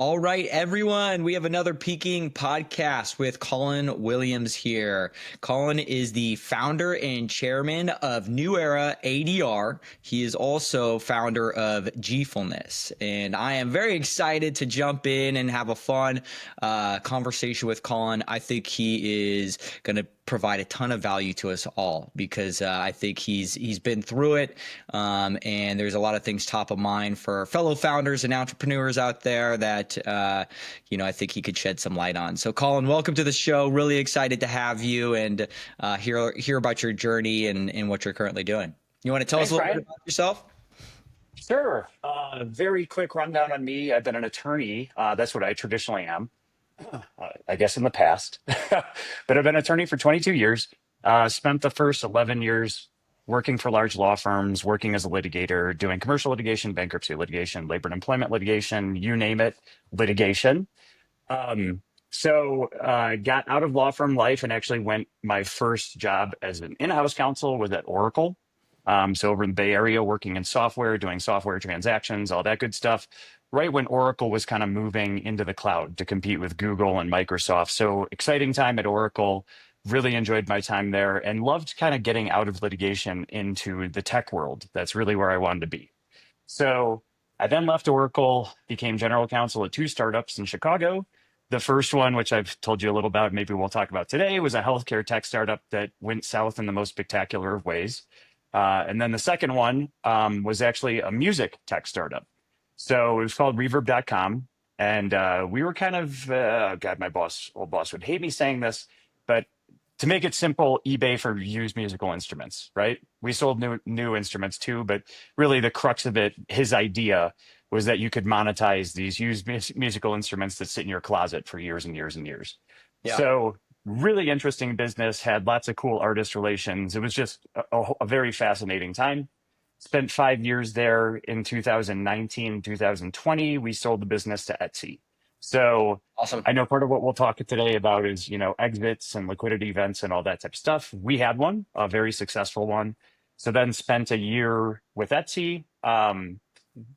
All right, everyone, we have another Peaking podcast with Colin Williams here. Colin is the founder and chairman of New Era ADR. He is also founder of Gfulness. And I am very excited to jump in and have a fun conversation with Colin. I think he is going to provide a ton of value to us all because I think he's been through it, and there's a lot of things top of mind for fellow founders and entrepreneurs out there that I think he could shed some light on. So, Colin, welcome to the show. Really excited to have you and hear about your journey and what you're currently doing. You want to tell us Thanks, a little bit Brian. about yourself? Sure. Very quick rundown on me. I've been an attorney. That's what I traditionally am, I guess in the past. But I've been an attorney for 22 years. Spent the first 11 years working for large law firms, working as a litigator, doing commercial litigation, bankruptcy litigation, labor and employment litigation, you name it, litigation. Got out of law firm life and actually went, my first job as an in-house counsel was at Oracle. So over in the Bay Area, working in software, doing software transactions, all that good stuff, right when Oracle was kind of moving into the cloud to compete with Google and Microsoft. So exciting time at Oracle, really enjoyed my time there and loved kind of getting out of litigation into the tech world. That's really where I wanted to be. So I then left Oracle, became general counsel at two startups in Chicago. The first one, which I've told you a little about, maybe we'll talk about today, was a healthcare tech startup that went south in the most spectacular of ways. And then the second one was actually a music tech startup. So it was called reverb.com. And we were kind of, God, my old boss would hate me saying this, but to make it simple, eBay for used musical instruments, right? We sold new instruments too, but really the crux of it, his idea was that you could monetize these used musical instruments that sit in your closet for years and years and years. Yeah. So really interesting business, had lots of cool artist relations. It was just a very fascinating time. Spent 5 years there. In 2019, 2020, we sold the business to Etsy. So Awesome. I know part of what we'll talk today about is, exits and liquidity events and all that type of stuff. We had one, a very successful one. So then spent a year with Etsy,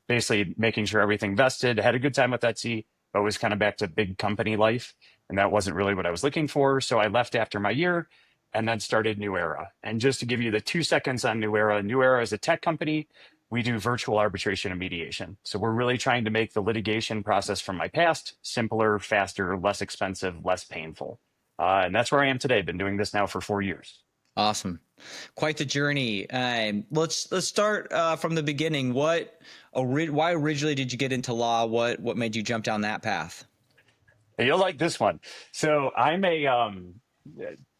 basically making sure everything vested, had a good time with Etsy, but was kind of back to big company life. And that wasn't really what I was looking for. So I left after my year and then started New Era. And just to give you the 2 seconds on New Era is a tech company. We do virtual arbitration and mediation. So we're really trying to make the litigation process from my past simpler, faster, less expensive, less painful. And that's where I am today. Been doing this now for 4 years. Awesome. Quite the journey. Let's start from the beginning. Why originally did you get into law? What made you jump down that path? You'll like this one. So I'm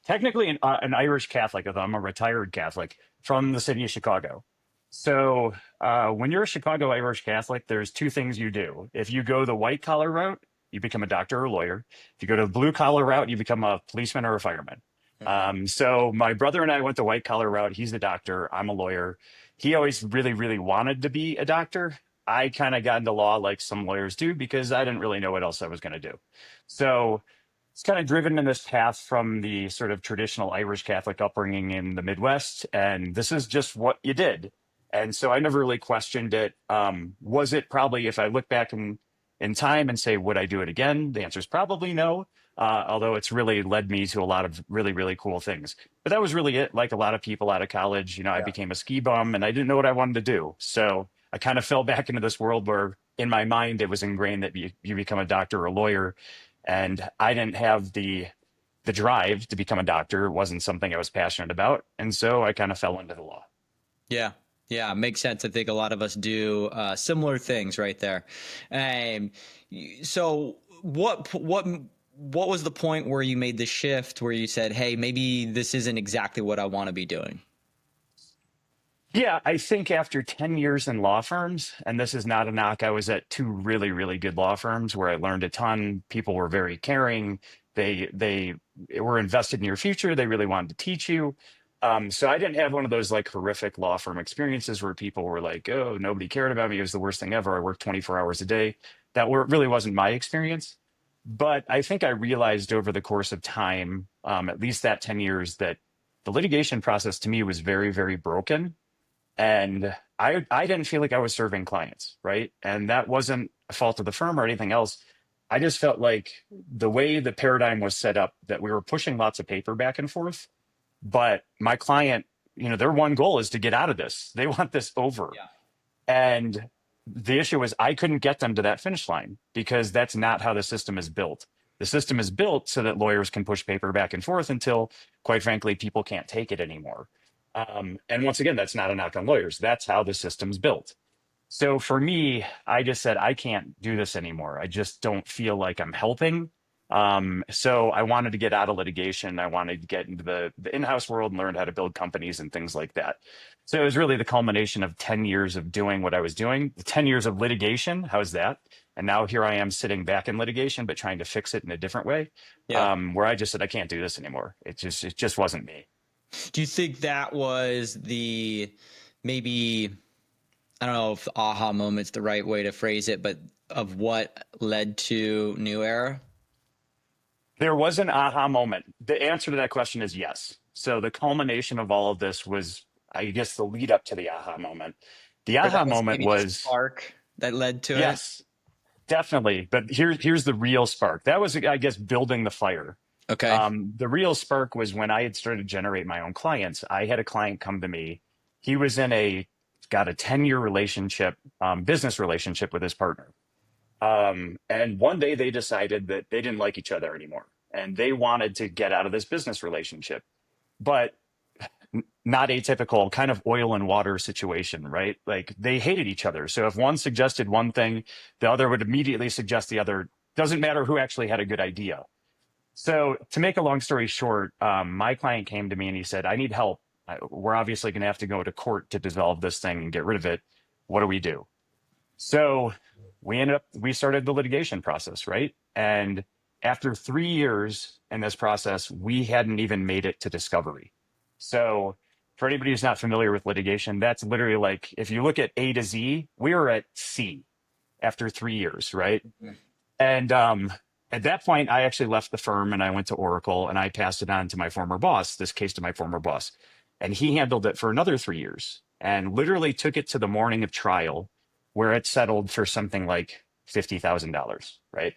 technically an Irish Catholic, although I'm a retired Catholic from the city of Chicago. So when you're a Chicago Irish Catholic, there's two things you do. If you go the white collar route, you become a doctor or a lawyer. If you go to the blue collar route, you become a policeman or a fireman. So my brother and I went the white collar route. He's a doctor. I'm a lawyer. He always really, really wanted to be a doctor. I kind of got into law like some lawyers do because I didn't really know what else I was going to do. So it's kind of driven in this path from the sort of traditional Irish Catholic upbringing in the Midwest. And this is just what you did. And so I never really questioned it. Was it probably, if I look back in time and say, would I do it again? The answer is probably no. Although it's really led me to a lot of really, really cool things. But that was really it. Like a lot of people out of college, I became a ski bum and I didn't know what I wanted to do. So I kind of fell back into this world where in my mind, it was ingrained that you become a doctor or a lawyer. And I didn't have the drive to become a doctor. It wasn't something I was passionate about. And so I kind of fell into the law. Yeah. Yeah, makes sense. I think a lot of us do similar things right there. So what was the point where you made the shift where you said, hey, maybe this isn't exactly what I want to be doing? Yeah, I think after 10 years in law firms, and this is not a knock, I was at two really, really good law firms where I learned a ton. People were very caring. They were invested in your future. They really wanted to teach you. So I didn't have one of those like horrific law firm experiences where people were like, oh, nobody cared about me. It was the worst thing ever. I worked 24 hours a day. Really wasn't my experience. But I think I realized over the course of time, at least that 10 years, that the litigation process to me was very, very broken. And I didn't feel like I was serving clients, right? And that wasn't a fault of the firm or anything else. I just felt like the way the paradigm was set up, that we were pushing lots of paper back and forth, but my client, their one goal is to get out of this. They want this over. Yeah. And the issue was I couldn't get them to that finish line because that's not how the system is built. The system is built so that lawyers can push paper back and forth until, quite frankly, people can't take it anymore. And once again, that's not a knock on lawyers. That's how the system's built. So for me, I just said, I can't do this anymore. I just don't feel like I'm helping. So I wanted to get out of litigation. I wanted to get into the in-house world and learn how to build companies and things like that. So it was really the culmination of 10 years of doing what I was doing, 10 years of litigation. How's that? And now here I am sitting back in litigation, but trying to fix it in a different way, Yeah. where I just said, I can't do this anymore. It just wasn't me. Do you think that was the maybe, I don't know if aha moment's the right way to phrase it, but of what led to New Era? There was an aha moment. The answer to that question is yes. So the culmination of all of this was, I guess, the lead up to the aha moment. The Or aha that was moment maybe the was, spark that led to it? yes, definitely. But here's the real spark. That was, I guess, building the fire. Okay. The real spark was when I had started to generate my own clients. I had a client come to me. He was got a 10-year relationship, business relationship with his partner. And one day they decided that they didn't like each other anymore and they wanted to get out of this business relationship, but not atypical, kind of oil and water situation, right? Like they hated each other. So if one suggested one thing, the other would immediately suggest the other. Doesn't matter who actually had a good idea. So to make a long story short, my client came to me and he said, I need help. We're obviously going to have to go to court to dissolve this thing and get rid of it. What do we do? So we started the litigation process, right? And after 3 years in this process, we hadn't even made it to discovery. So for anybody who's not familiar with litigation, that's literally like, if you look at A to Z, we were at C after 3 years, right? And at that point, I actually left the firm and I went to Oracle and I passed it on to my former boss, this case to my former boss. And he handled it for another 3 years and literally took it to the morning of trial where it settled for something like $50,000, right?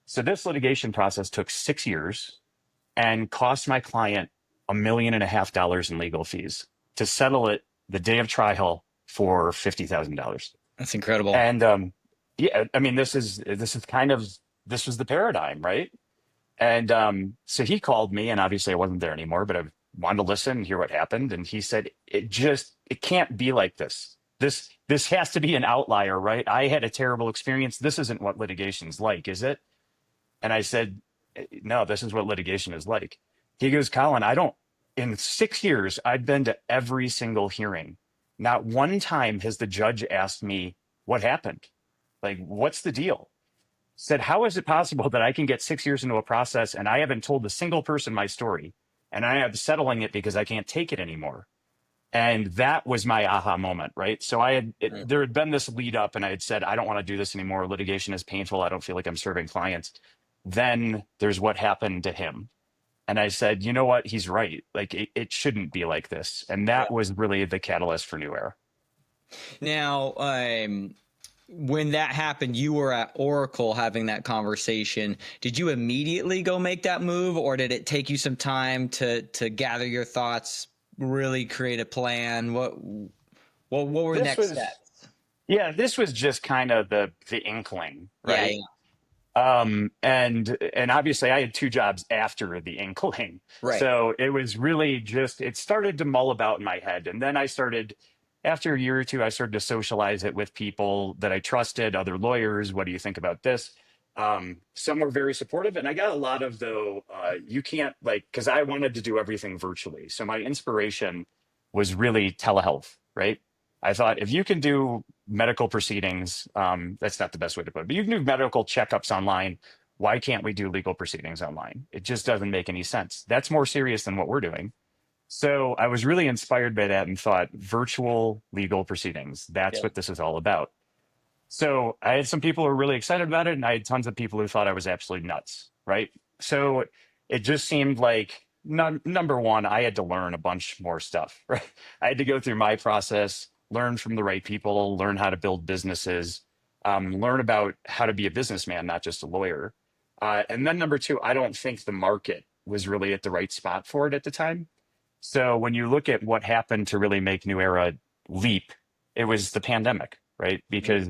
So this litigation process took 6 years and cost my client $1.5 million in legal fees to settle it the day of trial for $50,000. That's incredible. And yeah, I mean, this was the paradigm, right? And so he called me, and obviously I wasn't there anymore, but I wanted to listen and hear what happened. And he said, it can't be like this. This has to be an outlier, right? I had a terrible experience. This isn't what litigation's like, is it? And I said, no, this is what litigation is like. He goes, Colin, in 6 years, I've been to every single hearing. Not one time has the judge asked me what happened. Like, what's the deal? Said, how is it possible that I can get 6 years into a process and I haven't told a single person my story and I am settling it because I can't take it anymore? And that was my aha moment, right? So there had been this lead up and I had said, I don't want to do this anymore. Litigation is painful. I don't feel like I'm serving clients. Then there's what happened to him. And I said, you know what? He's right. Like it shouldn't be like this. And that was really the catalyst for New Era. Now, when that happened, you were at Oracle having that conversation. Did you immediately go make that move, or did it take you some time to gather your thoughts, really create a plan? What were the next steps? Yeah, this was just kind of the inkling, right? Yeah. And obviously I had two jobs after the inkling. Right. So it was really just, it started to mull about in my head. And then after a year or two, I started to socialize it with people that I trusted, other lawyers. What do you think about this? Some were very supportive. And I got a lot of, you can't because I wanted to do everything virtually. So my inspiration was really telehealth, right? I thought if you can do medical proceedings, that's not the best way to put it, but you can do medical checkups online. Why can't we do legal proceedings online? It just doesn't make any sense. That's more serious than what we're doing. So I was really inspired by that and thought virtual legal proceedings, that's what this is all about. So I had some people who were really excited about it, and I had tons of people who thought I was absolutely nuts, right? So it just seemed like, number one, I had to learn a bunch more stuff, right? I had to go through my process, learn from the right people, learn how to build businesses. learn about how to be a businessman, not just a lawyer. And then number two, I don't think the market was really at the right spot for it at the time. So when you look at what happened to really make New Era leap, it was the pandemic, right? Because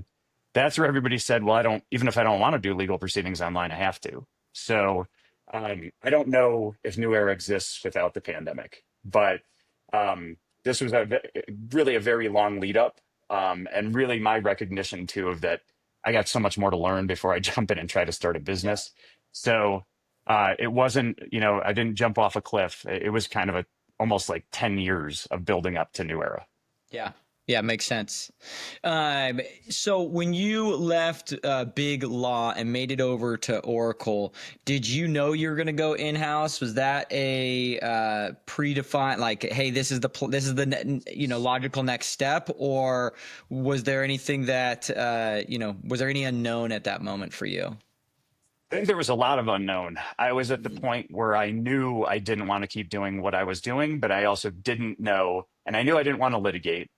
that's where everybody said, well, I don't, even if I don't want to do legal proceedings online, I have to. So I don't know if New Era exists without the pandemic, but this was really a very long lead up. And really my recognition too of that I got so much more to learn before I jump in and try to start a Yeah. business. So it wasn't, I didn't jump off a cliff. It was kind of a almost like 10 years of building up to New Era. Yeah. Yeah, makes sense. Um, so when you left Big Law and made it over to Oracle, did you know you were going to go in-house? Was that a predefined, like, hey, this is the logical next step, or was there anything that was there any unknown at that moment for you? I think there was a lot of unknown. I was at the Mhm. point where I knew I didn't want to keep doing what I was doing, but I also didn't know, and I knew I didn't want to litigate,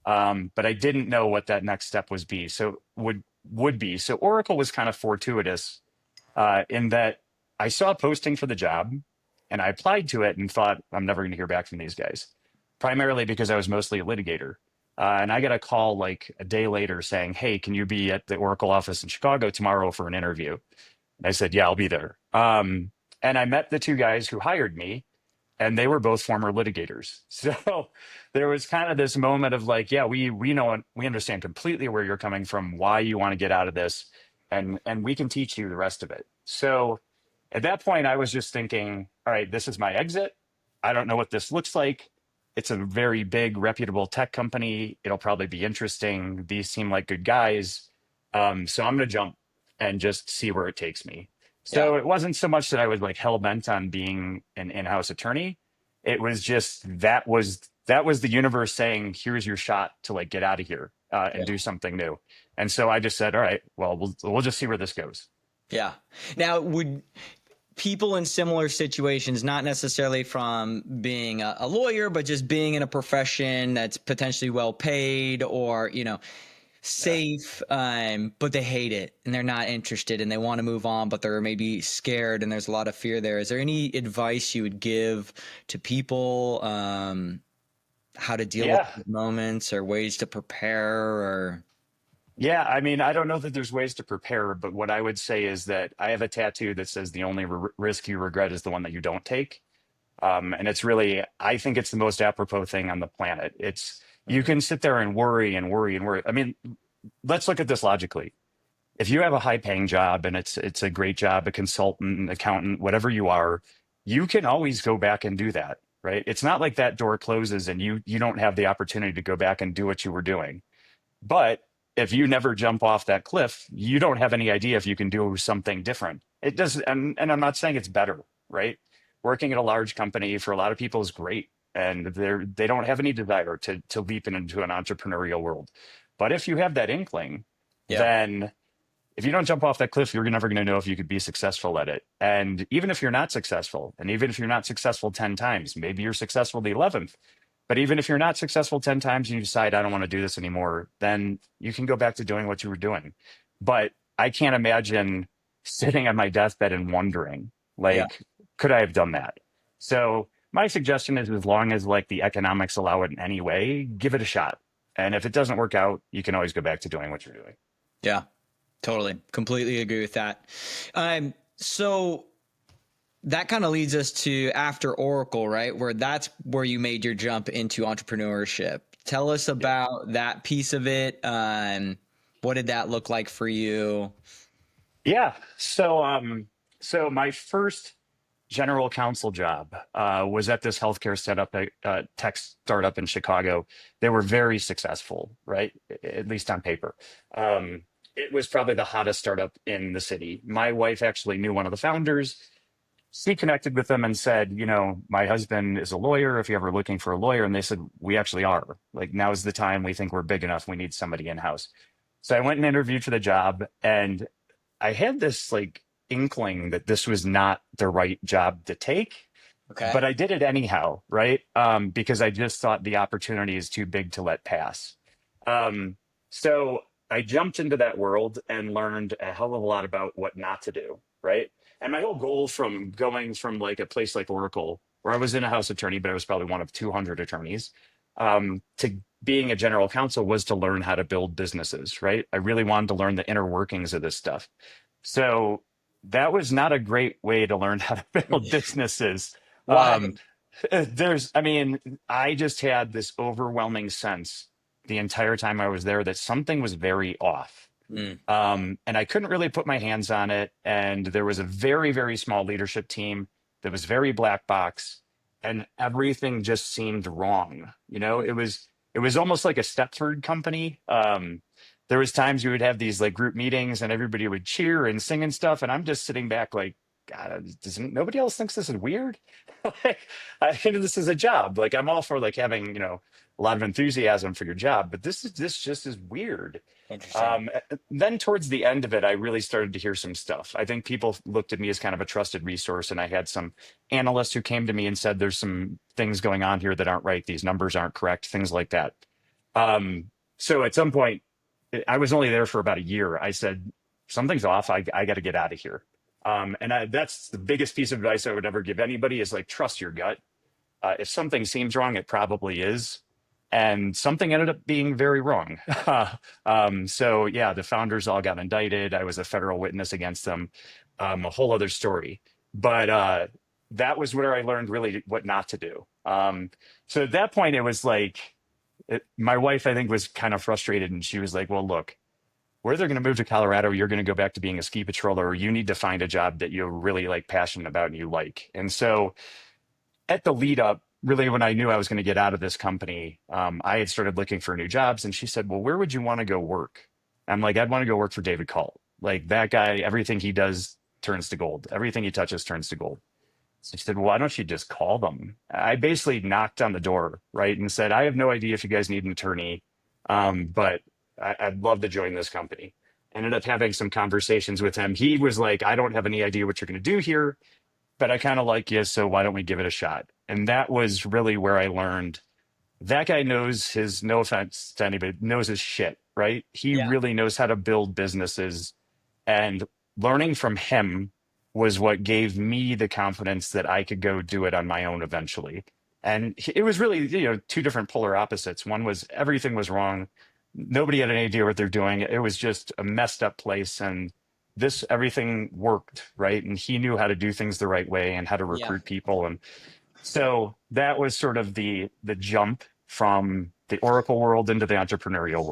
but I didn't know what that next step was be. So would be. So Oracle was kind of fortuitous in that I saw a posting for the job, and I applied to it and thought I'm never going to hear back from these guys, primarily because I was mostly a litigator. And I got a call like a day later saying, "Hey, can you be at the Oracle office in Chicago tomorrow for an interview?" I said, yeah, I'll be there. And I met the two guys who hired me, and they were both former litigators. So there was kind of this moment of like, yeah, we know we understand completely where you're coming from, why you want to get out of this, and we can teach you the rest of it. So at that point, I was just thinking, all right, this is my exit. I don't know what this looks like. It's a very big, reputable tech company. It'll probably be interesting. These seem like good guys. So I'm going to jump and just see where it takes me. Yeah. So it wasn't so much that I was like hell bent on being an in-house attorney. It was just that was the universe saying, "Here's your shot to like get out of here and Yeah. do something new." And so I just said, "All right, well, we'll just see where this goes." Yeah. Now, would people in similar situations, not necessarily from being a lawyer, but just being in a profession that's potentially well paid or, Yeah. safe, but they hate it and they're not interested and they want to move on, but they're maybe scared and there's a lot of fear there. Is there any advice you would give to people, how to deal with Yeah. these moments or ways to prepare or? Yeah, I mean, I don't know that there's ways to prepare, but what I would say is that I have a tattoo that says the only risk you regret is the one that you don't take. And it's really, I think it's the most apropos thing on the planet. It's, you Mhm. can sit there and worry and worry and worry. I mean, let's look at this logically. If you have a high paying job and it's a great job, a consultant, accountant, whatever you are, you can always go back and do that, right? It's not like that door closes and you don't have the opportunity to go back and do what you were doing. But if you never jump off that cliff, you don't have any idea if you can do something different. It does, and I'm not saying it's better, right? Working at a large company for a lot of people is great, and they don't have any desire to leap into an entrepreneurial world. But if you have that inkling, Yeah. then if you don't jump off that cliff, you're never going to know if you could be successful at it. And even if you're not successful, and even if you're not successful 10 times, maybe you're successful the 11th. But even if you're not successful 10 times and you decide, I don't want to do this anymore, then you can go back to doing what you were doing. But I can't imagine sitting on my deathbed and wondering, Yeah. like, could I have done that? So my suggestion is as long as like the economics allow it in any way, give it a shot. And if it doesn't work out, you can always go back to doing what you're doing. Yeah. Totally. Completely agree with that. So that kind of leads us to after Oracle, right? Where that's where you made your jump into entrepreneurship. Tell us about that piece of it. What did that look like for you? Yeah. So my first general counsel job was at this healthcare setup, tech startup in Chicago. They were very successful, right? At least on paper. It was probably the hottest startup in the city. My wife actually knew one of the founders. She connected with them and said, my husband is a lawyer. If you're ever looking for a lawyer, and they said, we actually are. Like now's the time. We think we're big enough. We need somebody in house. So I went and interviewed for the job, and I had this like inkling that this was not the right job to take, Okay. but I did it anyhow, right? Because I just thought the opportunity is too big to let pass. Um, so I jumped into that world and learned a hell of a lot about what not to do, right? And my whole goal from going from like a place like Oracle, where I was in a house attorney, but I was probably one of 200 attorneys, to being a general counsel was to learn how to build businesses, right? I really wanted to learn the inner workings of this stuff. So that was not a great way to learn how to build businesses. Um, Why? I mean, I just had this overwhelming sense the entire time I was there that something was very off. Mm, And I couldn't really put my hands on it. And there was a very, very small leadership team that was very black box, and everything just seemed wrong. It was almost like a Stepford company. There was times we would have these like group meetings and everybody would cheer and sing and stuff. And I'm just sitting back like, God, doesn't nobody else thinks this is weird? Like, I think this is a job. Like I'm all for like having, a lot of enthusiasm for your job, but this just is weird. interesting. Then towards the end of it, I really started to hear some stuff. I think people looked at me as kind of a trusted resource, and I had some analysts who came to me and said, "There's some things going on here that aren't right. These numbers aren't correct. Things like that." So at some point, I was only there for about a year. I said, "Something's off. I got to get out of here." That's the biggest piece of advice I would ever give anybody is like trust your gut. If something seems wrong, it probably is. And something ended up being very wrong. So yeah, the founders all got indicted. I was a federal witness against them. A whole other story. But that was where I learned really what not to do. So at that point, it was like my wife, I think, was kind of frustrated, and she was like, "Well, look, we're either going to move to Colorado, or you're going to go back to being a ski patroller, or you need to find a job that you're really like passionate about and you like." And so at the lead up, really, when I knew I was going to get out of this company, I had started looking for new jobs. And she said, "Well, where would you want to go work?" I'm like, "I'd want to go work for David Cult. Like that guy, everything he does turns to gold. Everything he touches turns to gold." So she said, "Well, why don't you just call them?" I basically knocked on the door, right, and said, "I have no idea if you guys need an attorney, but I'd love to join this company." Ended up having some conversations with him. He was like, "I don't have any idea what you're going to do here, but I kind of like you, so why don't we give it a shot?" And that was really where I learned that guy knows his, no offense to anybody, knows his shit, right? He Yeah. really knows how to build businesses. And learning from him was what gave me the confidence that I could go do it on my own eventually. And it was really, two different polar opposites. One was everything was wrong. Nobody had any idea what they're doing. It was just a messed up place. And this everything worked, right? And he knew how to do things the right way and how to Yeah. recruit people. And so that was sort of the jump from the Oracle world into the entrepreneurial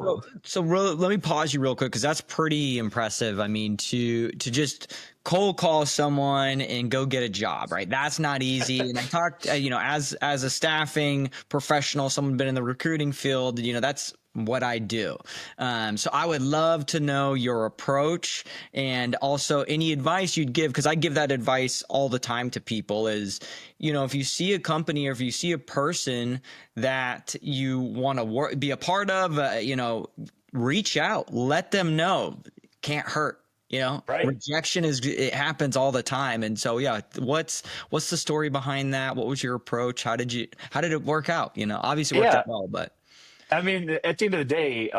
So, world. let me pause you real quick because that's pretty impressive. I mean, to just cold call someone and go get a job, right? That's not easy. And I talked, as a staffing professional, someone been in the recruiting field, that's what I do. So I would love to know your approach and also any advice you'd give, because I give that advice all the time to people is, if you see a company or if you see a person that you want to be a part of, reach out, let them know. Can't hurt. Right. Rejection it happens all the time. And so, yeah, what's the story behind that? What was your approach? How did it work out? Obviously worked Yeah. out well, but I mean, at the end of the day,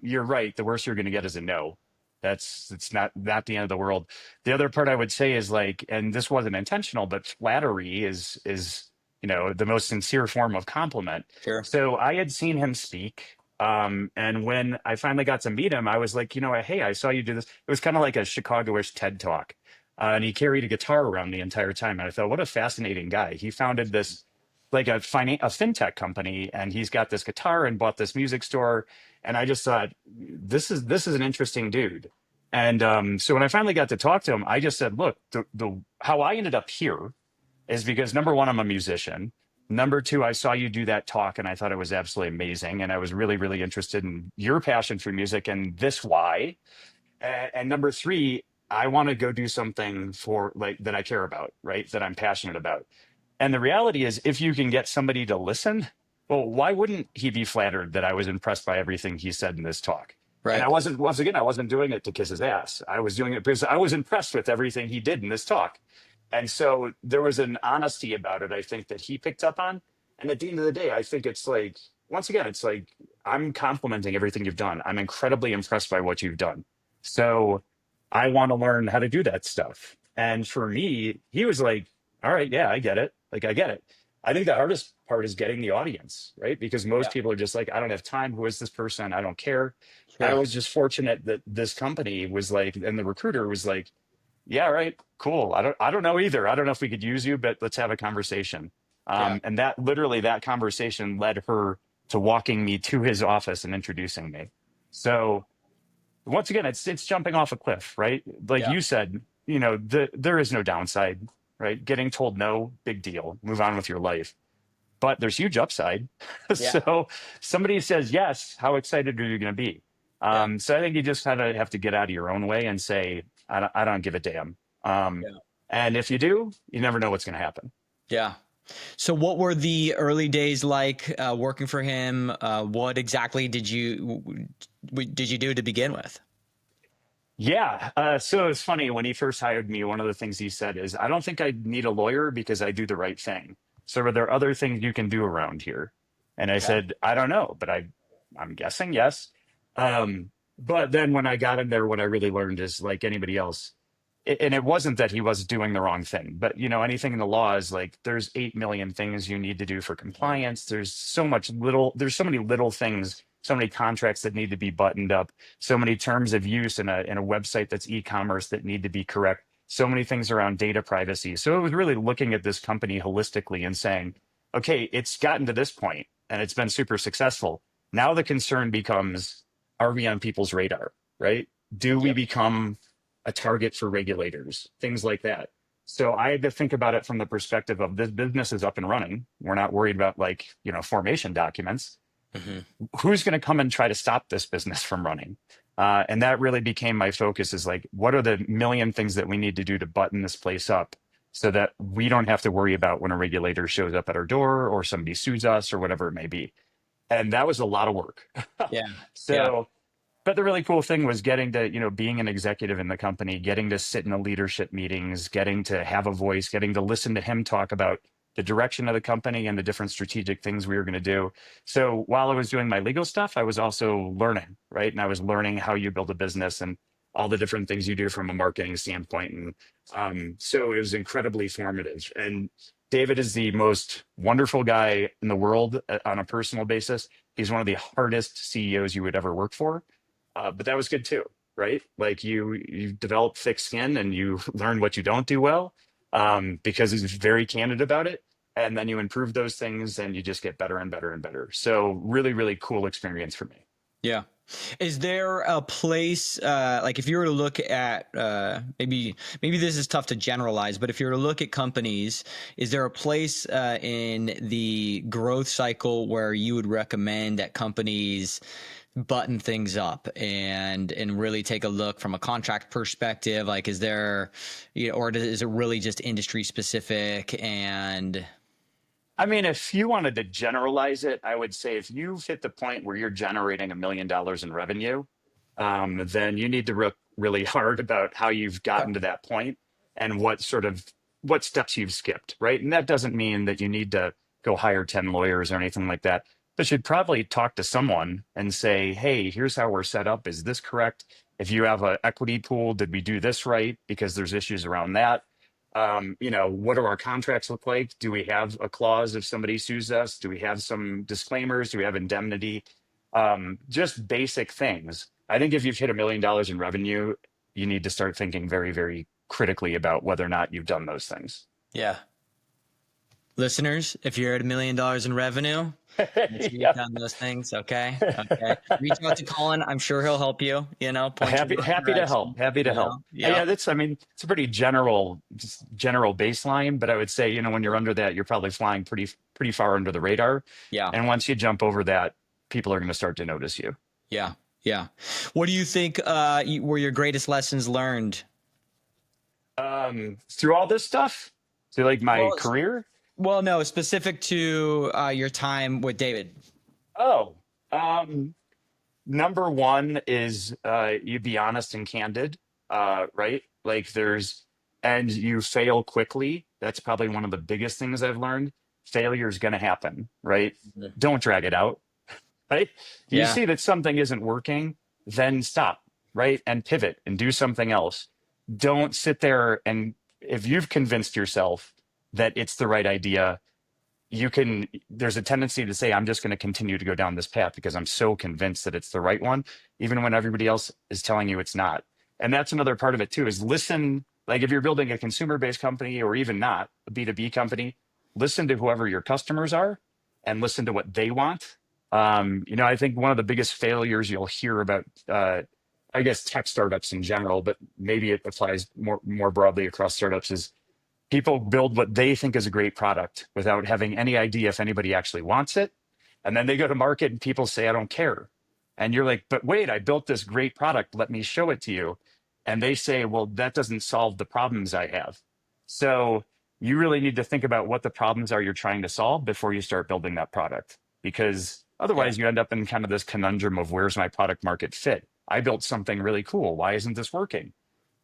you're right. The worst you're going to get is a no. It's not the end of the world. The other part I would say is like, and this wasn't intentional, but flattery is the most sincere form of compliment. sure. So I had seen him speak, and when I finally got to meet him, I was like, hey, I saw you do this. It was kind of like a Chicago-ish TED Talk, and he carried a guitar around the entire time. And I thought, what a fascinating guy. He founded this like a fintech company, and he's got this guitar and bought this music store. And I just thought, this is an interesting dude. And so when I finally got to talk to him, I just said, look, the how I ended up here is because number one, I'm a musician. Number two, I saw you do that talk and I thought it was absolutely amazing. And I was really, really interested in your passion for music and this why. And number three, I want to go do something for like that I care about, right? That I'm passionate about. And the reality is, if you can get somebody to listen, well, why wouldn't he be flattered that I was impressed by everything he said in this talk? And Right. I wasn't, once again, I wasn't doing it to kiss his ass. I was doing it because I was impressed with everything he did in this talk. And so there was an honesty about it, I think, that he picked up on. And at the end of the day, I think it's like, once again, it's like, I'm complimenting everything you've done. I'm incredibly impressed by what you've done. So I want to learn how to do that stuff. And for me, he was like, all right, yeah, I get it. Like, I get it. I think the hardest part is getting the audience, right? Because most Yeah. people are just like, I don't have time. Who is this person? I don't care. I Sure. was just fortunate that this company was like, and the recruiter was like, yeah, right, cool. I don't know either. I don't know if we could use you, but let's have a conversation. Yeah. And that literally that conversation led her to walking me to his office and introducing me. So once again, it's jumping off a cliff, right? Like Yeah. you said, there is no downside, right? Getting told no, big deal. Move on with your life. But there's huge upside. Yeah. So somebody says yes, how excited are you going to be? Yeah. So I think you just kind of have to get out of your own way and say, I don't give a damn. Um, Yeah. and if you do, you never know what's going to happen. Yeah. So, what were the early days like working for him? What exactly did you do to begin with? Yeah. So it's funny when he first hired me, one of the things he said is, I don't think I need a lawyer because I do the right thing. So are there other things you can do around here? And I Okay. said, I don't know, but I'm guessing yes. But then when I got in there, what I really learned is like anybody else, and it wasn't that he was doing the wrong thing, but anything in the law is like there's 8 million things you need to do for Mhm. compliance. There's so many little things, so many contracts that need to be buttoned up, so many terms of use in a website that's e-commerce that need to be correct, so many things around data privacy. So it was really looking at this company holistically and saying, okay, it's gotten to this point and it's been super successful. Now the concern becomes, are we on people's radar, right? Do we Yep. become a target for regulators, things like that. So I had to think about it from the perspective of this business is up and running. We're not worried about like, formation documents. Hmm. Who's going to come and try to stop this business from running? And that really became my focus is like, what are the million things that we need to do to button this place up so that we don't have to worry about when a regulator shows up at our door or somebody sues us or whatever it may be. And that was a lot of work. Yeah. Yeah. So but the really cool thing was getting to, being an executive in the company, getting to sit in the leadership meetings, getting to have a voice, getting to listen to him talk about the direction of the company and the different strategic things we were going to do. So while I was doing my legal stuff, I was also learning, right? And I was learning how you build a business and all the different things you do from a marketing standpoint. And so it was incredibly formative. And David is the most wonderful guy in the world on a personal basis. He's one of the hardest CEOs you would ever work for, but that was good too, right? Like you develop thick skin and you learn what you don't do well, because he's very candid about it, and then you improve those things and you just get better and better and better. So really, really cool experience for me. Yeah. Is there a place like if you were to look at maybe this is tough to generalize, but if you were to look at companies, is there a place in the growth cycle where you would recommend that companies button things up and really take a look from a contract perspective? Like, is there, is it really just industry specific? And I mean, if you wanted to generalize it, I would say if you've hit the point where you're generating $1 million in revenue, then you need to look really hard about how you've gotten to that point and what steps you've skipped, right? And that doesn't mean that you need to go hire 10 lawyers or anything like that, but you'd probably talk to someone and say, hey, here's how we're set up. Is this correct? If you have an equity pool, did we do this right? Because there's issues around that. What do our contracts look like? Do we have a clause if somebody sues us? Do we have some disclaimers? Do we have indemnity? Just basic things. I think if you've hit $1 million in revenue, you need to start thinking very, very critically about whether or not you've done those things. yeah, listeners, if you're at $1 million in revenue, make sure you've Yeah. done those things. Okay. Okay. Reach out to Colin. I'm sure he'll help you, point you in Happy, the right happy to help. direction, Happy to help. Yeah. Yeah, I mean, it's a pretty general, just general baseline, but I would say, when you're under that, you're probably flying pretty far under the radar. Yeah. And once you jump over that, people are going to start to notice you. Yeah. Yeah. What do you think were your greatest lessons learned? Through all this stuff, through like my Well, career. well, no, specific to your time with David. Oh, um, number one is you be honest and candid, right? Like and you fail quickly. That's probably one of the biggest things I've learned. Failure is going to happen, right? Mhm. Don't drag it out. right? You Yeah. see that something isn't working, then stop, right? And pivot and do something else. Don't sit there and if you've convinced yourself that it's the right idea, there's a tendency to say, I'm just going to continue to go down this path because I'm so convinced that it's the right one, even when everybody else is telling you it's not. And that's another part of it too, is listen, like if you're building a consumer-based company or even not a B2B company, listen to whoever your customers are and listen to what they want. I think one of the biggest failures you'll hear about, I guess tech startups in general, but maybe it applies more broadly across startups is people build what they think is a great product without having any idea if anybody actually wants it. And then they go to market and people say, I don't care. And you're like, but wait, I built this great product. Let me show it to you. And they say, well, that doesn't solve the problems I have. So you really need to think about what the problems are you're trying to solve before you start building that product. Because Yeah. otherwise you end up in kind of this conundrum of where's my product market fit? I built something really cool. Why isn't this working?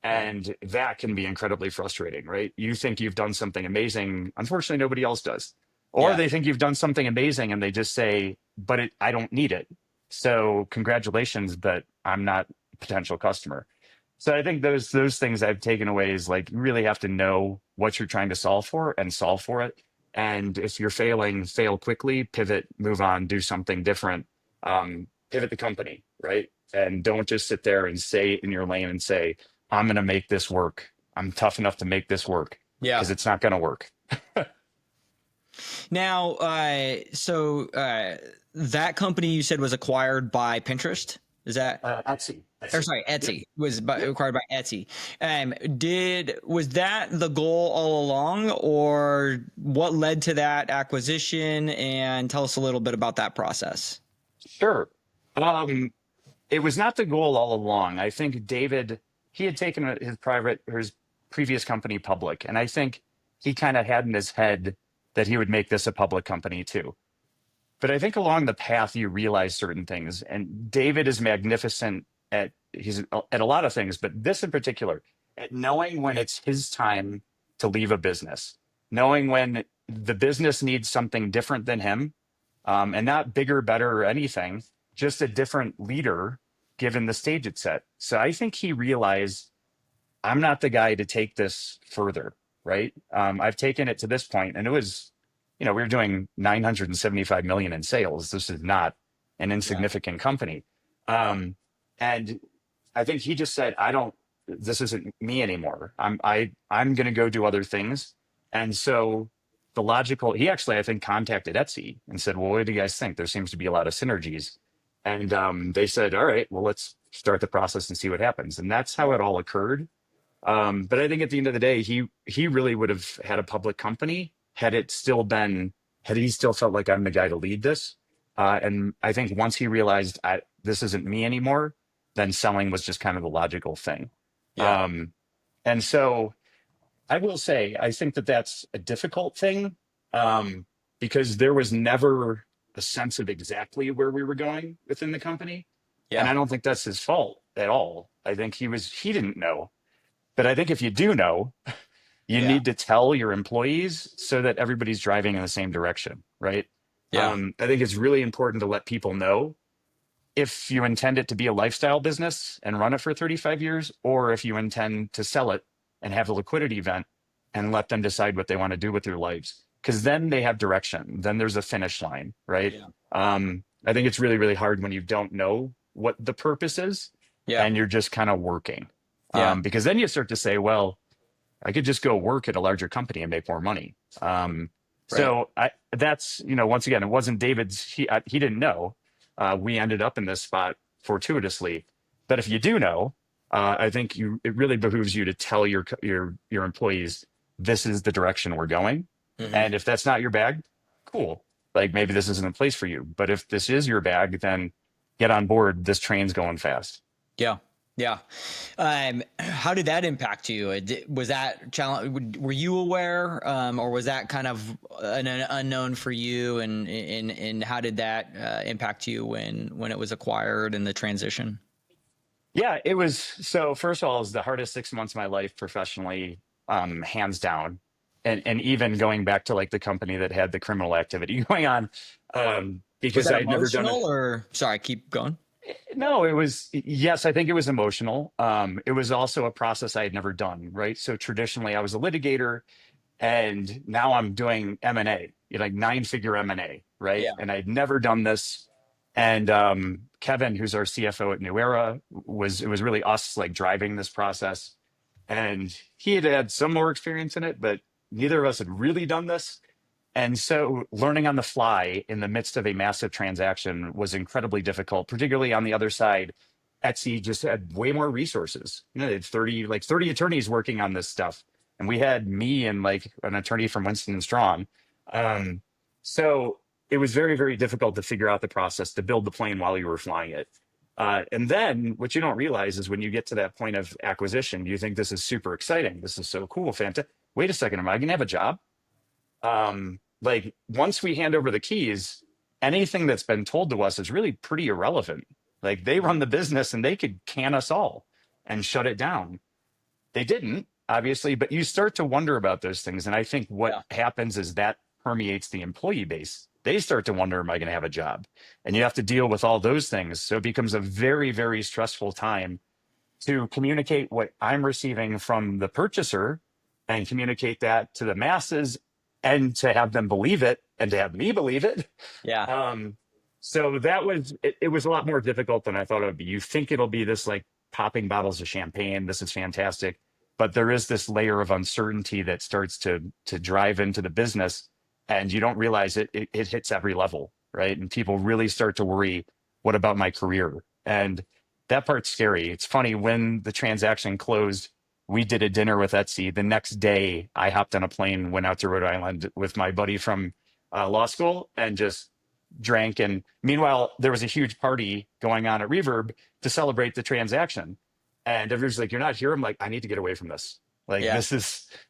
Yeah. And that can be incredibly frustrating, right? You think you've done something amazing. Unfortunately, nobody else does. Or Yeah. they think you've done something amazing and they just say, but I don't need it. So congratulations, but I'm not a potential customer. So I think those things I've taken away is like you really have to know what you're trying to solve for and solve for it. And if you're failing, fail quickly, pivot, move on, do something different. Pivot the company, right? And don't just sit there and say in your lane and say, I'm going to make this work. I'm tough enough to make this work Yeah. because it's not going to work. Now, that company you said was acquired by Pinterest. Is that? Etsy. Or Etsy. sorry, Yep. Etsy was Yep. acquired by Etsy. Was that the goal all along, or what led to that acquisition? And tell us a little bit about that process. Sure. Um, it was not the goal all along. I think David, he had taken his previous company public, and I think he kind of had in his head that he would make this a public company too. But I think along the path you realize certain things, and David is magnificent he's at a lot of things, but this in particular, at knowing when it's his time to leave a business, knowing when the business needs something different than him, and not bigger, better, or anything, just a different leader given the stage it's set. So I think he realized I'm not the guy to take this further, right? I've taken it to this point, and it was, we were doing 975 million in sales. This is not an Yeah. insignificant company. And I think he just said, this isn't me anymore. I'm going to go do other things. And so he actually, I think, contacted Etsy and said, well, what do you guys think? There seems to be a lot of synergies. And they said, all right, well, let's start the process and see what happens. And that's how it all occurred. But I think at the end of the day, he really would have had a public company had he still felt like I'm the guy to lead this. And I think once he realized this isn't me anymore, then selling was just kind of the logical thing. Yeah. Um, and so I will say, I think that that's a difficult thing because there was never a sense of exactly where we were going within the company. And Yeah. I don't think that's his fault at all. I think he didn't know. But I think if you do know, you Yeah. need to tell your employees so that everybody's driving in the same direction, right? Yeah. I think it's really important to let people know if you intend it to be a lifestyle business and run it for 35 years, or if you intend to sell it and have a liquidity event and let them decide what they want to do with their lives. Because then they have direction. Then there's a finish line, right? Yeah. I think it's really, really hard when you don't know what the purpose is Yeah. and you're just kind of working. Yeah. Because then you start to say, well, I could just go work at a larger company and make more money. Right. That's, once again, it wasn't David's, he didn't know. We ended up in this spot fortuitously. But if you do know, I think it really behooves you to tell your employees, this is the direction we're going. Hmm. And if that's not your bag, cool. Like maybe this isn't a place for you. But if this is your bag, then get on board. This train's going fast. Yeah. Yeah. How did that impact you? Was that challenge? Were you aware, or was that kind of an unknown for you? And how did that impact you when it was acquired and the transition? Yeah, it was. So first of all, it was the hardest 6 months of my life professionally, hands down. And even going back to like the company that had the criminal activity going on, Was because that I had never done it. emotional or sorry, keep going? No, it was, yes, I think it was emotional. It was also a process I had never done, right? So traditionally I was a litigator, and now I'm doing M&A, like nine-figure M&A, right? Yeah. And I'd never done this. And Kevin, who's our CFO at New Era, it was really us like driving this process. And he had had some more experience in it, but neither of us had really done this. And so learning on the fly in the midst of a massive transaction was incredibly difficult, particularly on the other side. Etsy just had way more resources. You know, they had 30 attorneys working on this stuff. And we had me and like an attorney from Winston and Strawn. Um, so it was very, very difficult to figure out the process to build the plane while you were flying it. And then what you don't realize is when you get to that point of acquisition, you think this is super exciting. This is so cool, fantastic. Wait a second, am I going to have a job? Like once we hand over the keys, anything that's been told to us is really pretty irrelevant. Like they run the business and they could can us all and shut it down. They didn't, obviously, but you start to wonder about those things. And I think what Yeah. happens is that permeates the employee base. They start to wonder, am I going to have a job? And you have to deal with all those things. So it becomes a very, very stressful time to communicate what I'm receiving from the purchaser and communicate that to the masses and to have them believe it and to have me believe it. Yeah. Um, so that was it was a lot more difficult than I thought it would be. You think it'll be this like popping bottles of champagne, this is fantastic, but there is this layer of uncertainty that starts to drive into the business, and you don't realize it hits every level, right? And people really start to worry, what about my career? And that part's scary. It's funny, when the transaction closed, we did a dinner with Etsy. The next day, I hopped on a plane, went out to Rhode Island with my buddy from law school, and just drank. And meanwhile, there was a huge party going on at Reverb to celebrate the transaction. And everyone's like, "You're not here." I'm like, "I need to get away from this. Like, Yeah.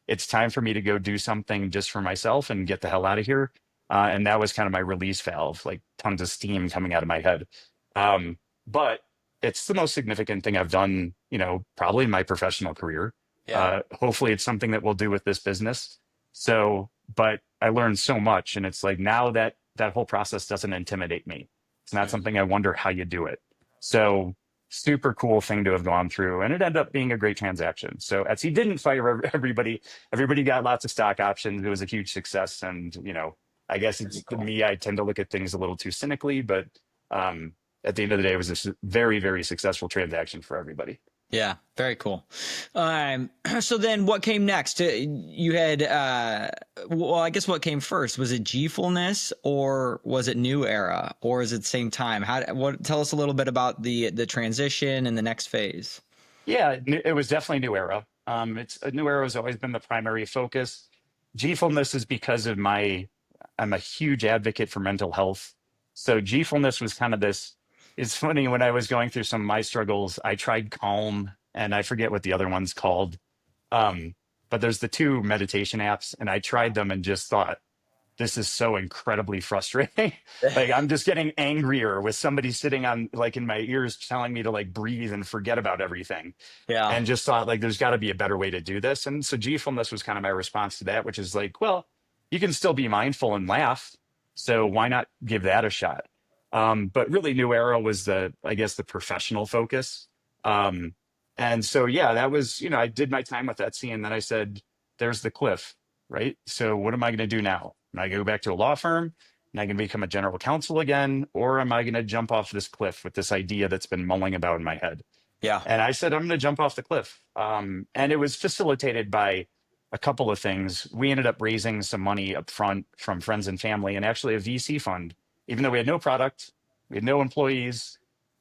it's time for me to go do something just for myself and get the hell out of here." And that was kind of my release valve, like tons of steam coming out of my head. But it's the most significant thing I've done, probably in my professional career. Yeah. Hopefully it's something that we'll do with this business. So, but I learned so much, and it's like now that whole process doesn't intimidate me. It's not Mhm. something I wonder how you do it. So super cool thing to have gone through, and it ended up being a great transaction. So Etsy didn't fire everybody. Everybody got lots of stock options. It was a huge success. And, I guess Pretty it's cool. me, I tend to look at things a little too cynically, but at the end of the day, it was a very, very successful transaction for everybody. Yeah, very cool. So then what came next? You had, well, I guess what came first? Was it Gfulness or was it New Era or is it the same time? Tell us a little bit about the transition and the next phase. Yeah, it was definitely New Era. It's New Era has always been the primary focus. Gfulness is because of I'm a huge advocate for mental health. So Gfulness was kind of this. It's funny, when I was going through some of my struggles, I tried Calm, and I forget what the other one's called. But there's the two meditation apps, and I tried them and just thought, this is so incredibly frustrating. Like I'm just getting angrier with somebody sitting on like in my ears telling me to like breathe and forget about everything. Yeah. And just thought like there's got to be a better way to do this. And so Gfulness was kind of my response to that, which is like, well, you can still be mindful and laugh. So why not give that a shot? But really New Era was I guess the professional focus. And so, yeah, that was, I did my time with Etsy, and then I said, there's the cliff, right? So what am I going to do now? Am I going to go back to a law firm? Am I going to become a general counsel again? Or am I going to jump off this cliff with this idea that's been mulling about in my head? Yeah. And I said, I'm going to jump off the cliff. And it was facilitated by a couple of things. We ended up raising some money up front from friends and family, and actually a VC fund. Even though we had no product, we had no employees,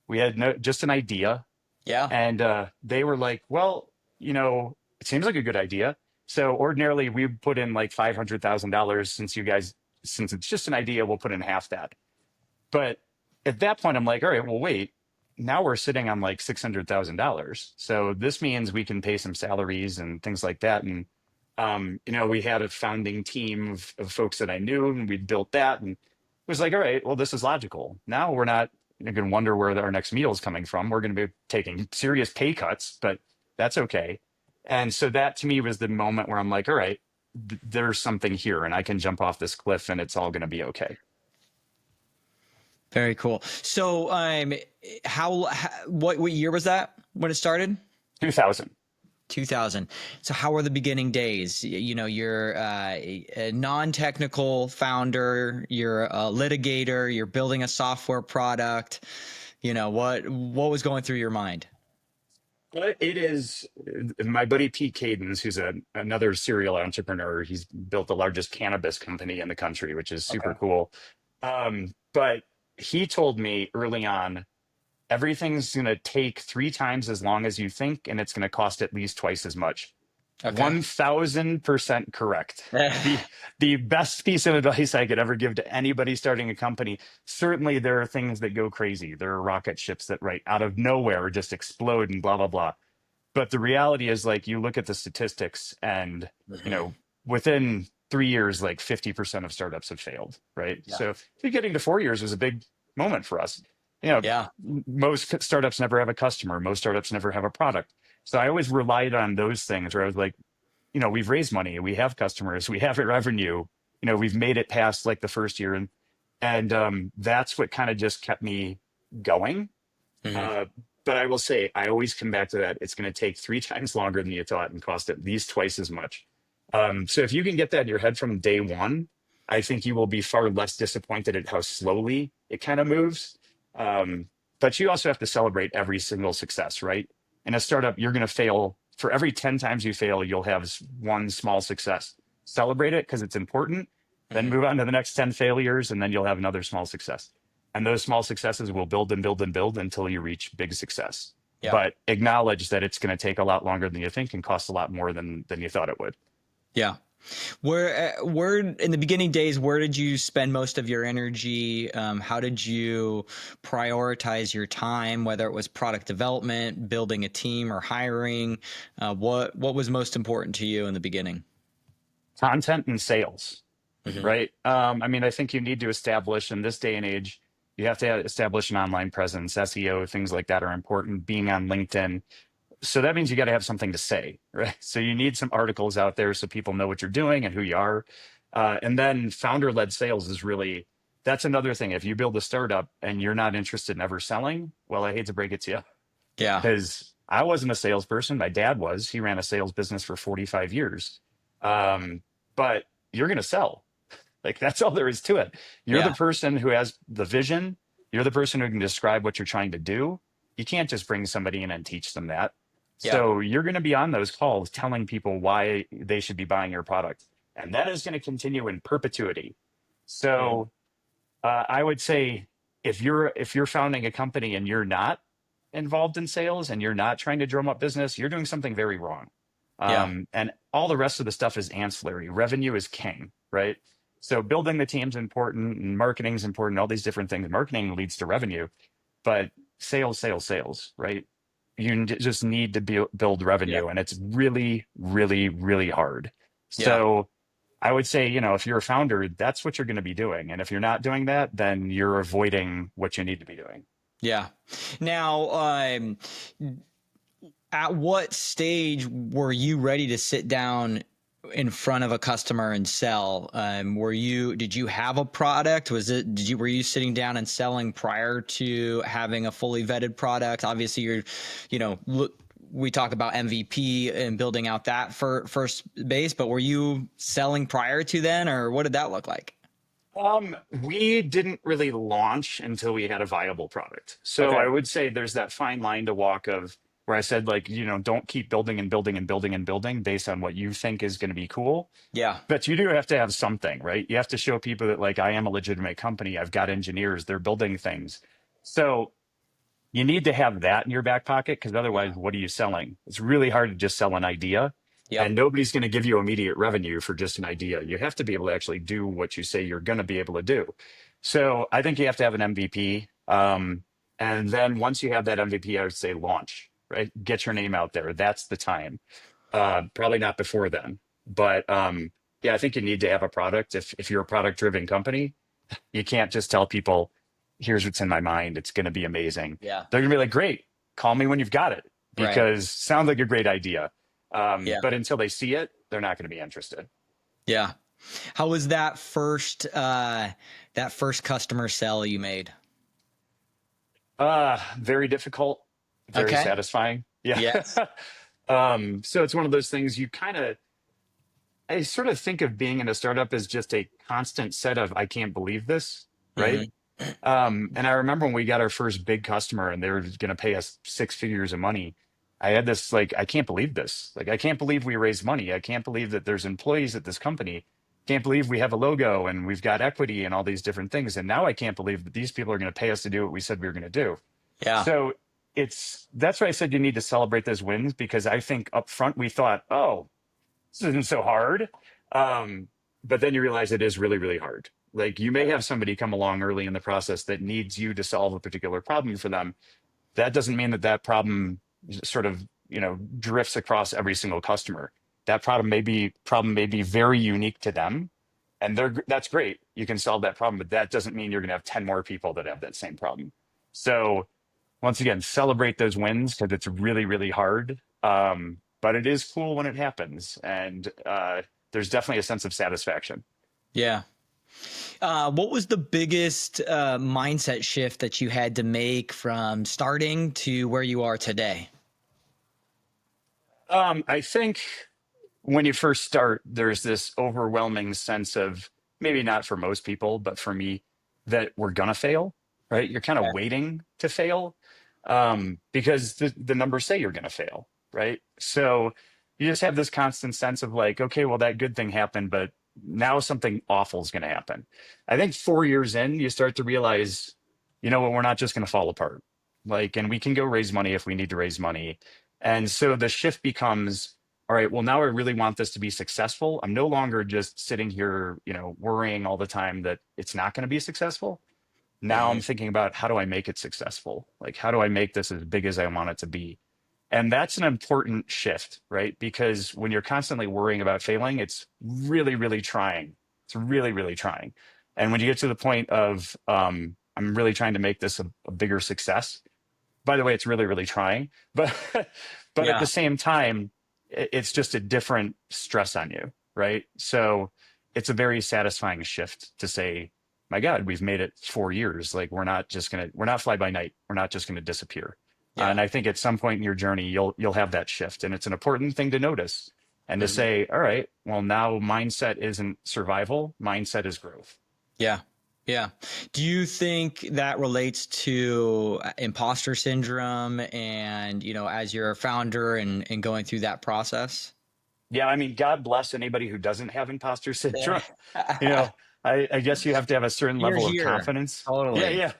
we had just an idea. Yeah. And they were like, well, it seems like a good idea. So ordinarily we put in like $500,000, since it's just an idea, we'll put in half that. But at that point, I'm like, all right, well, wait, now we're sitting on like $600,000. So this means we can pay some salaries and things like that. And, we had a founding team of folks that I knew, and we'd built that. And it was like, all right, well, this is logical. Now we're not going to wonder where our next meal is coming from. We're going to be taking serious pay cuts, but that's okay. And so that to me was the moment where I'm like, all right, there's something here, and I can jump off this cliff and it's all going to be okay. Very cool. So, what year was that when it started? 2000. 2000. So how were the beginning days? You know, you're a non-technical founder, you're a litigator, you're building a software product. You know, what was going through your mind? But it is my buddy Pete Cadens, who's another serial entrepreneur. He's built the largest cannabis company in the country, which is super Okay. cool. But he told me early on, everything's going to take three times as long as you think, and it's going to cost at least twice as much. Okay. 1000% correct. The best piece of advice I could ever give to anybody starting a company. Certainly there are things that go crazy. There are rocket ships that right out of nowhere just explode and blah blah blah. But the reality is, like, you look at the statistics and, you Mhm. know, within 3 years, like 50% of startups have failed, right? Yeah. So getting to 4 years was a big moment for us. You know, Yeah. most startups never have a customer. Most startups never have a product. So I always relied on those things where I was like, you know, we've raised money, we have customers, we have revenue, you know, we've made it past like the first year. And that's what kind of just kept me going. Mhm. uh, but I will say, I always come back to that. It's going to take three times longer than you thought and cost at least twice as much. So if you can get that in your head from day one, I think you will be far less disappointed at how slowly it kind of moves. Um, but you also have to celebrate every single success, right? In a startup, you're going to fail. For every 10 times you fail, you'll have one small success. Celebrate it because it's important, then Mhm. move on to the next 10 failures, and then you'll have another small success. And those small successes will build and build and build until you reach big success. Yeah. But acknowledge that it's going to take a lot longer than you think and cost a lot more than you thought it would. Yeah. Where in the beginning days, where did you spend most of your energy? How did you prioritize your time, whether it was product development, building a team, or hiring? What was most important to you in the beginning? Content and sales, Hmm. right? I mean, I think you need to establish in this day and age, you have to establish an online presence. SEO, things like that are important. Being on LinkedIn. So that means you got to have something to say, right? So you need some articles out there so people know what you're doing and who you are. And then founder-led sales is really, that's another thing. If you build a startup and you're not interested in ever selling, well, I hate to break it to you, Yeah. because I wasn't a salesperson. My dad was. He ran a sales business for 45 years. Um, but you're going to sell. Like, that's all there is to it. You're the Yeah. person who has the vision. You're the person who can describe what you're trying to do. You can't just bring somebody in and teach them that. Yeah. So you're going to be on those calls telling people why they should be buying your product. And that is going to continue in perpetuity. Mm. So I would say, if you're founding a company and you're not involved in sales and you're not trying to drum up business, you're doing something very wrong. Yeah. And all the rest of the stuff is ancillary. Revenue is king, right? So building the team's important and marketing is important, all these different things. Marketing leads to revenue, but sales, sales, sales, right? Just need to build Yeah. revenue, and it's really, really, really hard. Yeah. So I would say, you know, if you're a founder, that's what you're going to be doing. And if you're not doing that, then you're avoiding what you need to be doing. Yeah. Now, at what stage were you ready to sit down in front of a customer and sell? Did you have a product? Were you sitting down and selling prior to having a fully vetted product? Obviously you know, we talk about MVP and building out that for first base, but were you selling prior to then, or what did that look like? We didn't really launch until we had a viable product. So I Okay. would say there's that fine line to walk of where I said, like, you know, don't keep building and building and building and building based on what you think is going to be cool. Yeah. But you do have to have something, right? You have to show people that, like, I am a legitimate company. I've got engineers, they're building things. So you need to have that in your back pocket, because Yeah. otherwise, what are you selling? It's really hard to just sell an idea, and Yep. nobody's going to give you immediate revenue for just an idea. You have to be able to actually do what you say you're going to be able to do. So I think you have to have an MVP. And then once you have that MVP, I would say launch, right? Get your name out there. That's the time. Probably not before then. But yeah, I think you need to have a product. If you're a product driven company, you can't just tell people, here's what's in my mind. It's going to be amazing. Yeah. They're going to be like, great, call me when you've got it, Right. because sounds like a great idea. Yeah. But until they see it, they're not going to be interested. Yeah. How was that first customer sell you made? Very difficult, very Okay. satisfying. Yeah. Yes. So it's one of those things I sort of think of being in a startup as just a constant set of, I can't believe this, right? Hmm. And I remember when we got our first big customer and they were going to pay us six figures of money. I had this like, I can't believe this. Like, I can't believe we raised money. I can't believe that there's employees at this company. Can't believe we have a logo and we've got equity and all these different things. And now I can't believe that these people are going to pay us to do what we said we were going to do. Yeah. So that's why I said you need to celebrate those wins because I think up front we thought, oh, this isn't so hard. Um, but then you realize it is really, really hard. Like you may have somebody come along early in the process that needs you to solve a particular problem for them. That doesn't mean that that problem sort of, drifts across every single customer. That problem may be very unique to them. And that's great. You can solve that problem, but that doesn't mean you're going to have 10 more people that have that same problem. So once again, celebrate those wins because it's really, really hard. But it is cool when it happens. And there's definitely a sense of satisfaction. Yeah. What was the biggest mindset shift that you had to make from starting to where you are today? I think when you first start, there's this overwhelming sense of maybe not for most people, but for me, that we're gonna fail, right? You're kind of Yeah. waiting to fail because the numbers say you're gonna fail, right? So you just have this constant sense of like, okay, well, that good thing happened, but now something awful is gonna happen. I think 4 years in, you start to realize, you know what, we're not just gonna fall apart. Like, and we can go raise money if we need to raise money. And so the shift becomes, all right, well, now I really want this to be successful. I'm no longer just sitting here, worrying all the time that it's not going to be successful. Now I'm Mhm. thinking about how do I make it successful? Like, how do I make this as big as I want it to be? And that's an important shift, right? Because when you're constantly worrying about failing, it's really, really trying. It's really, really trying. And when you get to the point of, I'm really trying to make this a bigger success, by the way, it's really, really trying, but but at Yeah. the same time, it's just a different stress on you, right? So it's a very satisfying shift to say, my God, we've made it 4 years. Like we're not fly by night. We're not just gonna disappear. Yeah. And I think at some point in your journey, you'll have that shift, and it's an important thing to notice and to Mhm. say, all right, well, now mindset isn't survival, mindset is growth. Yeah. Yeah. Do you think that relates to imposter syndrome and, as you're a founder and going through that process? Yeah, I mean, God bless anybody who doesn't have imposter syndrome. You Yeah. know, I guess you have to have a certain You're level of here. confidence. Yeah, Totally. yeah,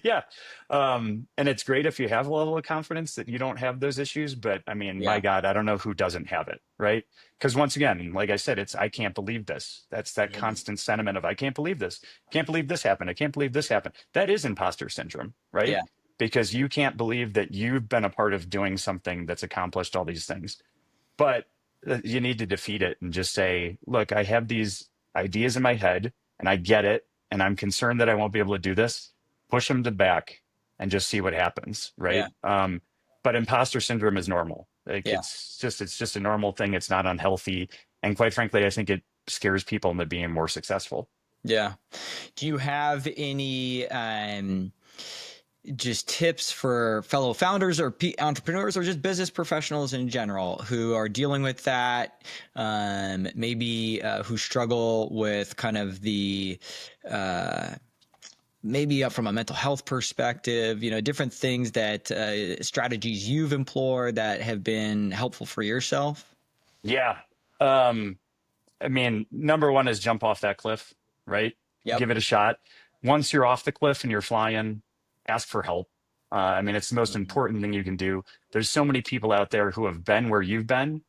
yeah. And it's great if you have a level of confidence that you don't have those issues. But I mean, my Yeah. God, I don't know who doesn't have it, right? Because once again, like I said, it's I can't believe this. That's that Mhm. constant sentiment of I can't believe this. Can't believe this happened. I can't believe this happened. That is imposter syndrome, right? Yeah. Because you can't believe that you've been a part of doing something that's accomplished all these things. But you need to defeat it and just say, look, I have these ideas in my head and I get it. And I'm concerned that I won't be able to do this. Push them to back and just see what happens. Yeah. Right. But imposter syndrome is normal. Like Yeah. it's just a normal thing. It's not unhealthy. And quite frankly, I think it scares people into being more successful. Yeah. Do you have any just tips for fellow founders or entrepreneurs or just business professionals in general who are dealing with that, maybe who struggle with kind of the uh, maybe from a mental health perspective, different things that strategies you've employed that have been helpful for yourself? Yeah. Um, I mean, number one is jump off that cliff, right? Yep. Give it a shot. Once you're off the cliff and you're flying, ask for help. I mean, it's the most Mhm. important thing you can do. There's so many people out there who have been where you've been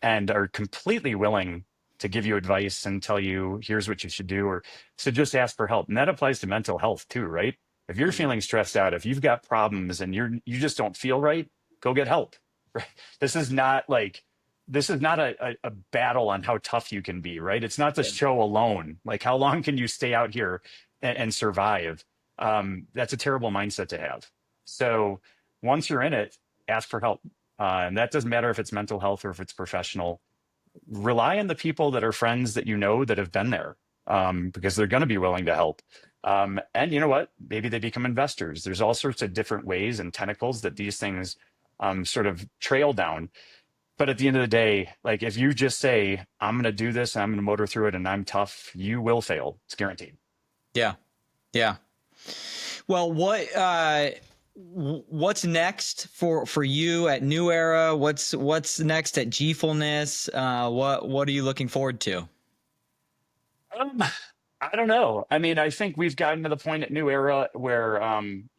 and are completely willing to give you advice and tell you, here's what you should do. Or so just ask for help. And that applies to mental health too, right? If you're Mhm. feeling stressed out, if you've got problems and you just don't feel right, go get help. Right? This is not like this is not a battle on how tough you can be, right? It's not the Yeah. show alone. Like how long can you stay out here and survive? That's a terrible mindset to have. So once you're in it, ask for help. And that doesn't matter if it's mental health or if it's professional. Rely on the people that are friends that you know that have been there because they're going to be willing to help. And you know what? Maybe they become investors. There's all sorts of different ways and tentacles that these things sort of trail down. But at the end of the day, like if you just say, I'm going to do this, and I'm going to motor through it, and I'm tough, you will fail. It's guaranteed. Yeah. Yeah. Well, what's next for you at New Era? What's next at Gfulness? What are you looking forward to? Um, I don't know. I mean, I think we've gotten to the point at New Era where,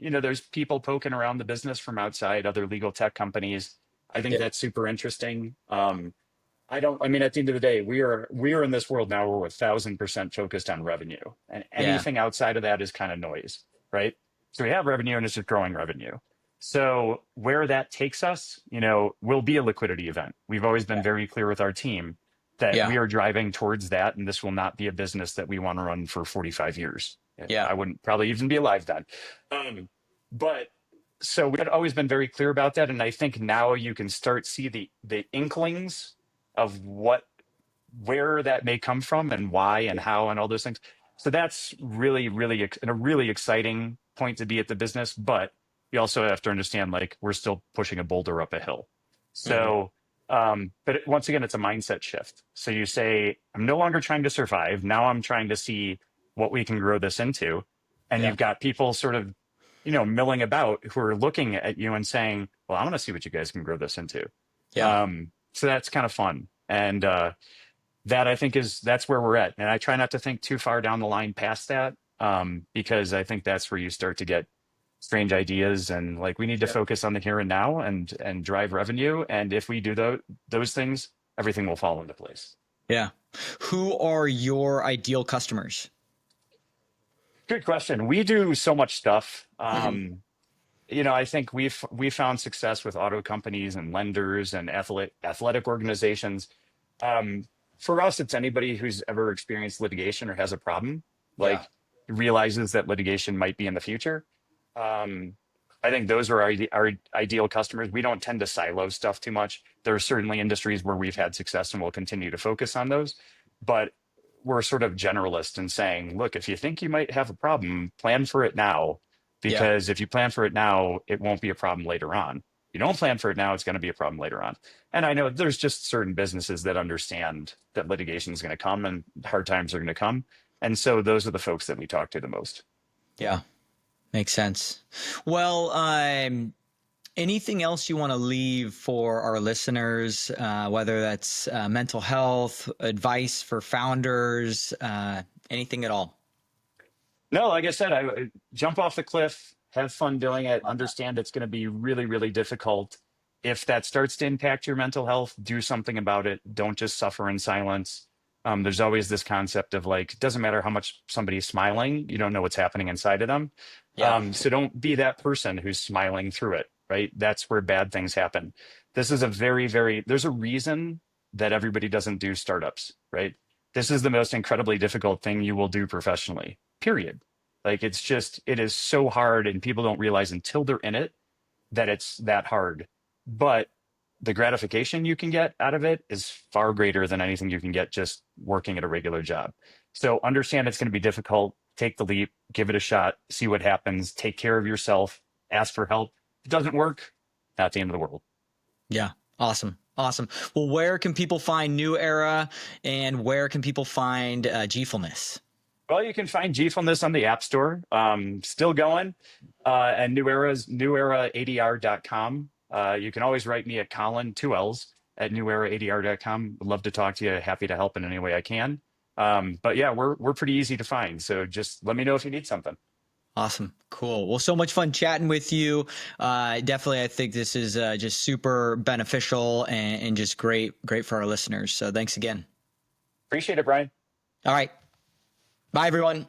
there's people poking around the business from outside, other legal tech companies. I think Yeah. that's super interesting. I mean, at the end of the day, we are in this world now where we're 1,000% focused on revenue, and Yeah. anything outside of that is kind of noise, right? So we have revenue and it's just growing revenue. So where that takes us, will be a liquidity event. We've always been very clear with our team that Yeah. we are driving towards that, and this will not be a business that we want to run for 45 years. Yeah. I wouldn't probably even be alive then. But so we had always been very clear about that, and I think now you can start see the inklings of where that may come from and why and how and all those things. So that's really, really a really exciting point to be at the business. But you also have to understand, like, we're still pushing a boulder up a hill. Mhm. So, once again, it's a mindset shift. So you say, I'm no longer trying to survive. Now I'm trying to see what we can grow this into. And Yeah. you've got people sort of, milling about who are looking at you and saying, well, I want to see what you guys can grow this into. Yeah. So that's kind of fun. And that I think that's where we're at. And I try not to think too far down the line past that, because I think that's where you start to get strange ideas, and like we need to Yeah. focus on the here and now and drive revenue. And if we do those things, everything will fall into place. Yeah. Who are your ideal customers? Good question. We do so much stuff. Mhm. I think we found success with auto companies and lenders and athletic organizations. Um, for us, it's anybody who's ever experienced litigation or has a problem, Yeah. like realizes that litigation might be in the future. Um, I think those are our ideal customers. We don't tend to silo stuff too much. There are certainly industries where we've had success and we'll continue to focus on those, but we're sort of generalist in saying, look, if you think you might have a problem, plan for it now, Yeah. because if you plan for it now, it won't be a problem later on. If you don't plan for it now, it's going to be a problem later on. And I know there's just certain businesses that understand that litigation is going to come and hard times are going to come. And so those are the folks that we talk to the most. Yeah. Makes sense. Well, anything else you want to leave for our listeners, whether that's mental health, advice for founders, anything at all? No, like I said, I jump off the cliff, have fun doing it, understand it's going to be really, really difficult. If that starts to impact your mental health, do something about it. Don't just suffer in silence. There's always this concept of like, it doesn't matter how much somebody's smiling, you don't know what's happening inside of them. Yeah. So don't be that person who's smiling through it, right? That's where bad things happen. This is a there's a reason that everybody doesn't do startups, right? This is the most incredibly difficult thing you will do professionally, period. Like it is so hard, and people don't realize until they're in it that it's that hard. But the gratification you can get out of it is far greater than anything you can get just working at a regular job. So understand it's going to be difficult. Take the leap, give it a shot, see what happens, take care of yourself, ask for help. If it doesn't work, not the end of the world. Yeah. Awesome. Awesome. Well, where can people find New Era, and where can people find Gfulness? Well, you can find Gfulness on the App Store. Still going. And neweraadr.com. You can always write me at Colin, 2 L's, at neweraadr.com. Would love to talk to you. Happy to help in any way I can. But yeah, we're pretty easy to find. So just let me know if you need something. Awesome. Cool. Well, so much fun chatting with you. Definitely, I think this is just super beneficial and just great for our listeners. So thanks again. Appreciate it, Brian. All right. Bye, everyone.